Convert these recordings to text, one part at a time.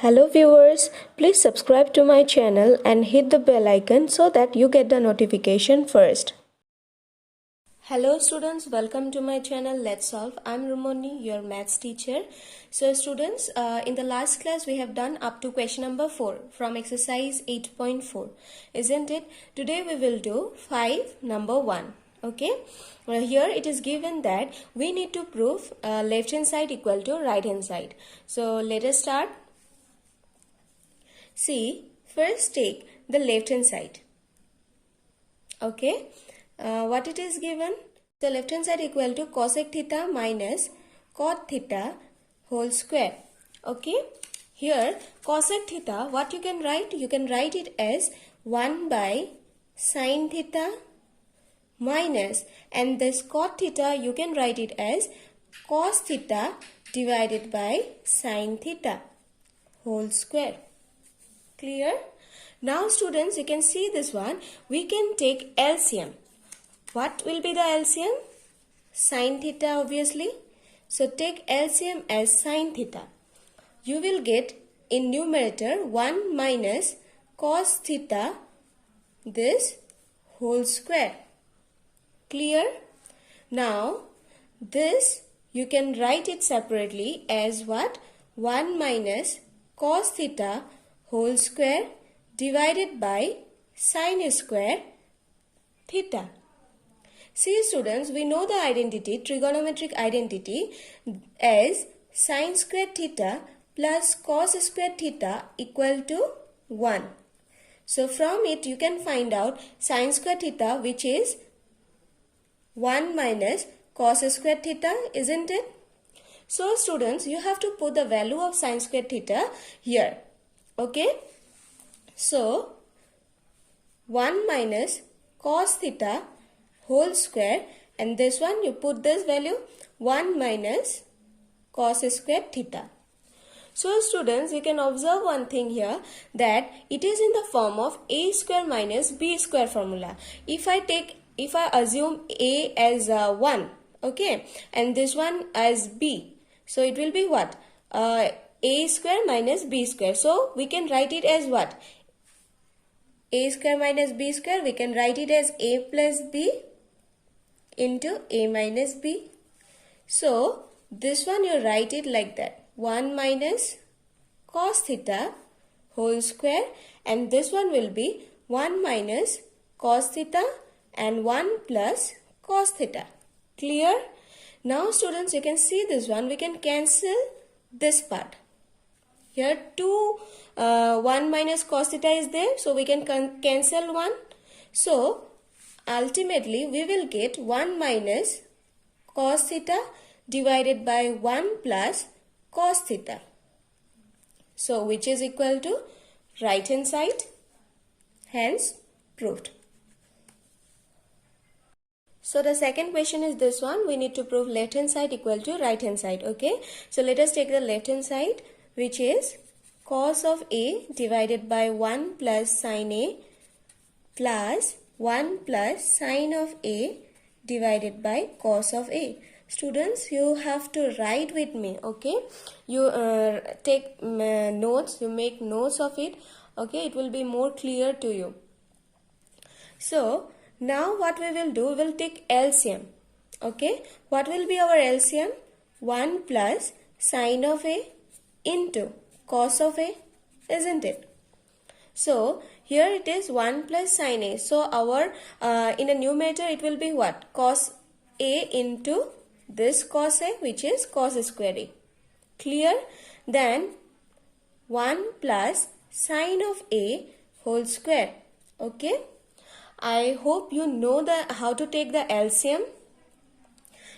Hello viewers, please subscribe to my channel and hit the bell icon so that you get the notification first. Hello students, welcome to my channel Let's Solve. I'm Rumoni, your maths teacher. So students, in the last class we have done up to question number 4 from exercise 8.4, isn't it? Today we will do 5 number 1. Okay, here it is given that we need to prove left hand side equal to right hand side. So let us start. See, first take the left hand side. Okay, what it is given? The left hand side equal to cosec theta minus cot theta whole square. Okay, here cosec theta, what you can write? You can write it as 1 by sin theta minus, and this cot theta you can write it as cos theta divided by sin theta whole square. Clear? Now students, you can see this one. We can take LCM. What will be the LCM? Sin theta obviously. So take LCM as sin theta. You will get in numerator 1 minus cos theta this whole square. Clear? Now this you can write it separately as what? 1 minus cos theta whole square divided by sin square theta. See students, we know the identity, trigonometric identity, as sin square theta plus cos square theta equal to 1. So from it you can find out sin square theta, which is 1 minus cos square theta, isn't it? So students, you have to put the value of sin square theta here. Okay, so 1 minus cos theta whole square, and this one you put this value 1 minus cos square theta. So students, you can observe one thing here, that it is in the form of a square minus b square formula. If I assume a as 1, okay, and this one as b, so it will be what? A square minus b square. So we can write it as what? A square minus b square, we can write it as a plus b into a minus b. So this one you write it like that, 1 minus cos theta whole square, and this one will be 1 minus cos theta and 1 plus cos theta. Clear? Now students, you can see this one, we can cancel this part. Here 1 minus cos theta is there, so we can cancel 1. So ultimately we will get 1 minus cos theta divided by 1 plus cos theta. So which is equal to right hand side, hence proved. So the second question is this one. We need to prove left hand side equal to right hand side. Okay, so let us take the left hand side, which is cos of a divided by 1 plus sin a plus 1 plus sin of a divided by cos of a. Students, you have to write with me, okay? You take notes, you make notes of it, okay? It will be more clear to you. So now what we will do, we will take LCM, okay? What will be our LCM? 1 plus sin of a into cos of a, isn't it? So here it is 1 plus sin a. So our in a numerator it will be what? Cos a into this cos a, which is cos square a. Clear? Then 1 plus sin of a whole square. Okay, I hope you know how to take the LCM.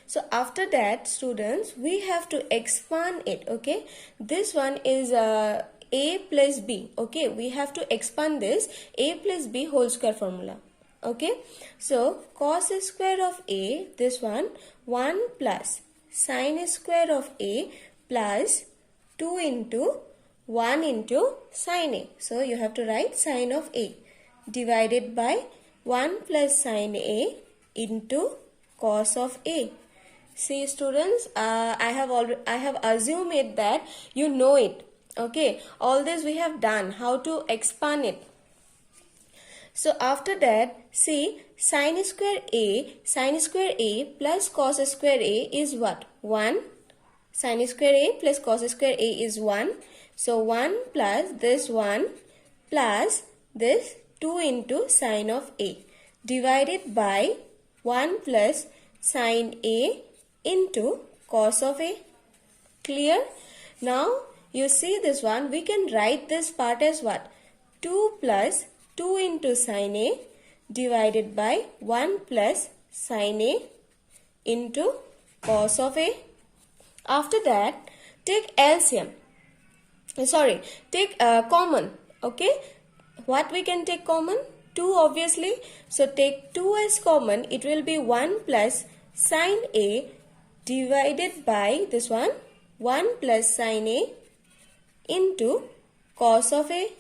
So after that students, we have to expand it. Okay, this one is a plus b. Okay, we have to expand this a plus b whole square formula. Okay, so cos square of a, this one 1 plus sin square of a plus 2 into 1 into sin a. So you have to write sin of a divided by 1 plus sin a into cos of a. See students, I have assumed it that you know it. Okay, all this we have done. How to expand it? So after that, see, sin square A plus cos square A is what? 1. Sin square A plus cos square A is 1. So 1 plus this 1 plus this 2 into sin of A divided by 1 plus sin A into cos of A. Clear? Now you see this one, we can write this part as what? 2 plus 2 into sin A divided by 1 plus sin A into cos of A. After that, take LCM. Take common. Okay, what we can take common? 2 obviously. So take 2 as common. It will be 1 plus sin A divided by this one, 1 plus sin A into cos of A.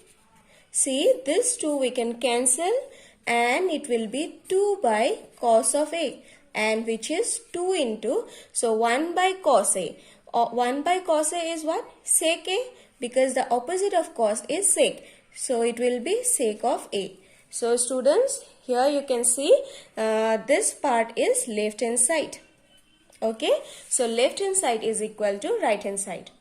See, this 2 we can cancel and it will be 2 by cos of A, and which is 2 into, so 1 by cos A. 1 by cos A is what? Sec A, because the opposite of cos is sec. So it will be sec of A. So students, here you can see this part is left hand side. Okay, so left hand side is equal to right hand side.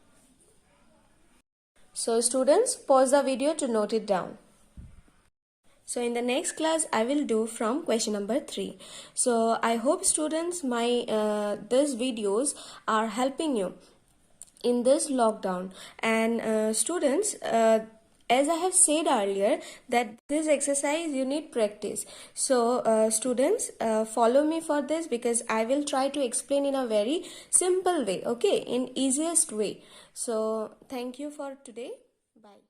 So students, pause the video to note it down. So in the next class, I will do from question number 3. So I hope students, these videos are helping you in this lockdown. And students, as I have said earlier, that this exercise you need practice. So students, follow me for this, because I will try to explain in a very simple way, okay, in easiest way. So thank you for today. Bye.